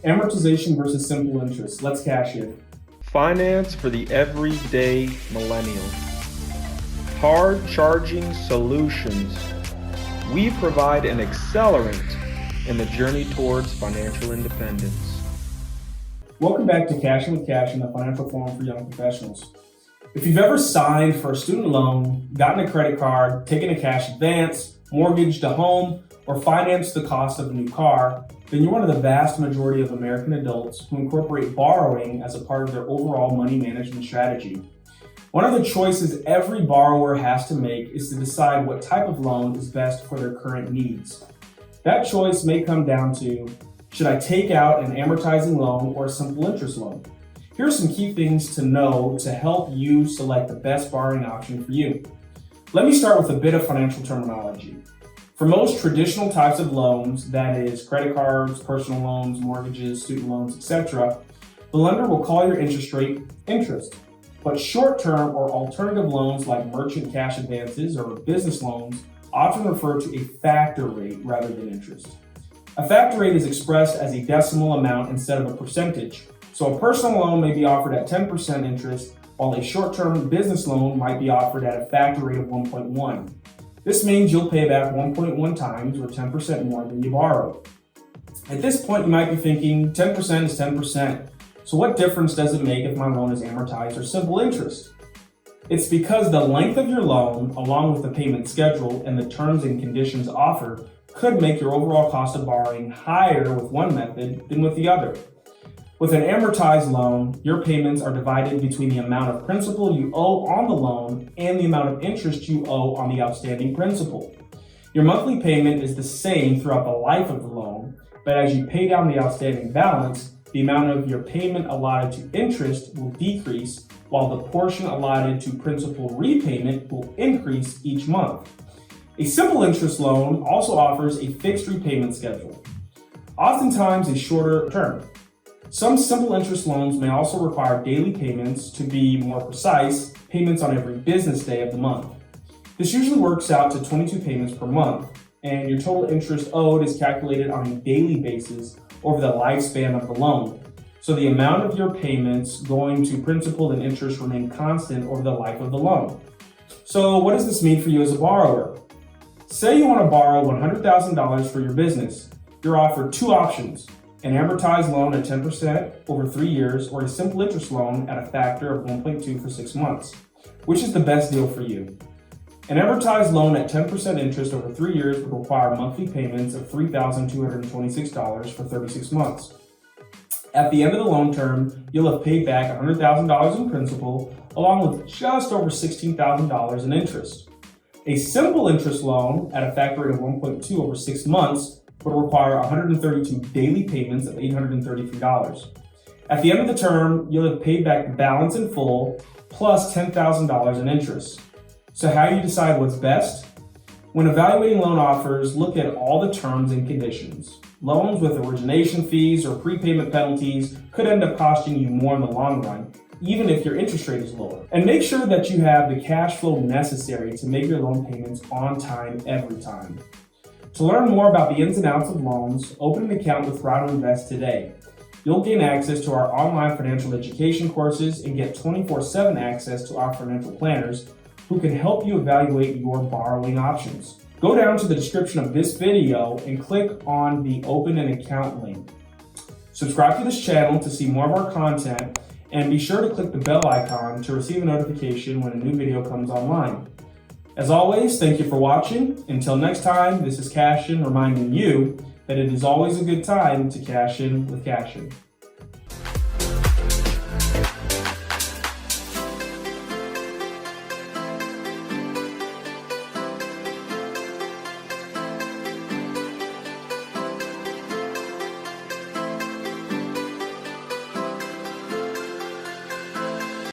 Amortization versus simple interest. Let's cash in. Finance for the everyday millennial. Hard charging solutions. We provide an accelerant in the journey towards financial independence. Welcome back to Cashing with Cashin, the financial forum for young professionals. If you've ever signed for a student loan, gotten a credit card, taken a cash advance, mortgaged a home, or financed the cost of a new car, then you're one of the vast majority of American adults who incorporate borrowing as a part of their overall money management strategy. One of the choices every borrower has to make is to decide what type of loan is best for their current needs. That choice may come down to, should I take out an amortizing loan or a simple interest loan? Here are some key things to know to help you select the best borrowing option for you. Let me start with a bit of financial terminology. For most traditional types of loans, that is credit cards, personal loans, mortgages, student loans, etc., the lender will call your interest rate interest. But short-term or alternative loans like merchant cash advances or business loans often refer to a factor rate rather than interest. A factor rate is expressed as a decimal amount instead of a percentage. So a personal loan may be offered at 10% interest, while a short-term business loan might be offered at a factor rate of 1.1. This means you'll pay back 1.1 times or 10% more than you borrowed. At this point, you might be thinking 10% is 10%. So what difference does it make if my loan is amortized or simple interest? It's because the length of your loan, along with the payment schedule and the terms and conditions offered, could make your overall cost of borrowing higher with one method than with the other. With an amortized loan, your payments are divided between the amount of principal you owe on the loan and the amount of interest you owe on the outstanding principal. Your monthly payment is the same throughout the life of the loan, but as you pay down the outstanding balance, the amount of your payment allotted to interest will decrease, while the portion allotted to principal repayment will increase each month. A simple interest loan also offers a fixed repayment schedule, oftentimes a shorter term. Some simple interest loans may also require daily payments, to be more precise, payments on every business day of the month. This usually works out to 22 payments per month, and your total interest owed is calculated on a daily basis over the lifespan of the loan. So the amount of your payments going to principal and interest remain constant over the life of the loan. So what does this mean for you as a borrower? Say you want to borrow $100,000 for your business. You're offered two options: an amortized loan at 10% over 3 years, or a simple interest loan at a factor of 1.2 for 6 months. Which is the best deal for you? An amortized loan at 10% interest over 3 years would require monthly payments of $3,226 for 36 months. At the end of the loan term, you'll have paid back $100,000 in principal, along with just over $16,000 in interest. A simple interest loan at a factor rate of 1.2 over 6 months would require 132 daily payments of $833. At the end of the term, you'll have paid back the balance in full, plus $10,000 in interest. So how do you decide what's best? When evaluating loan offers, look at all the terms and conditions. Loans with origination fees or prepayment penalties could end up costing you more in the long run, even if your interest rate is lower. And make sure that you have the cash flow necessary to make your loan payments on time every time. To learn more about the ins and outs of loans, open an account with RINO Invest today. You'll gain access to our online financial education courses and get 24/7 access to our financial planners who can help you evaluate your borrowing options. Go down to the description of this video and click on the Open an Account link. Subscribe to this channel to see more of our content, and be sure to click the bell icon to receive a notification when a new video comes online. As always, thank you for watching. Until next time, this is Cashin reminding you that it is always a good time to cash in with Cashin.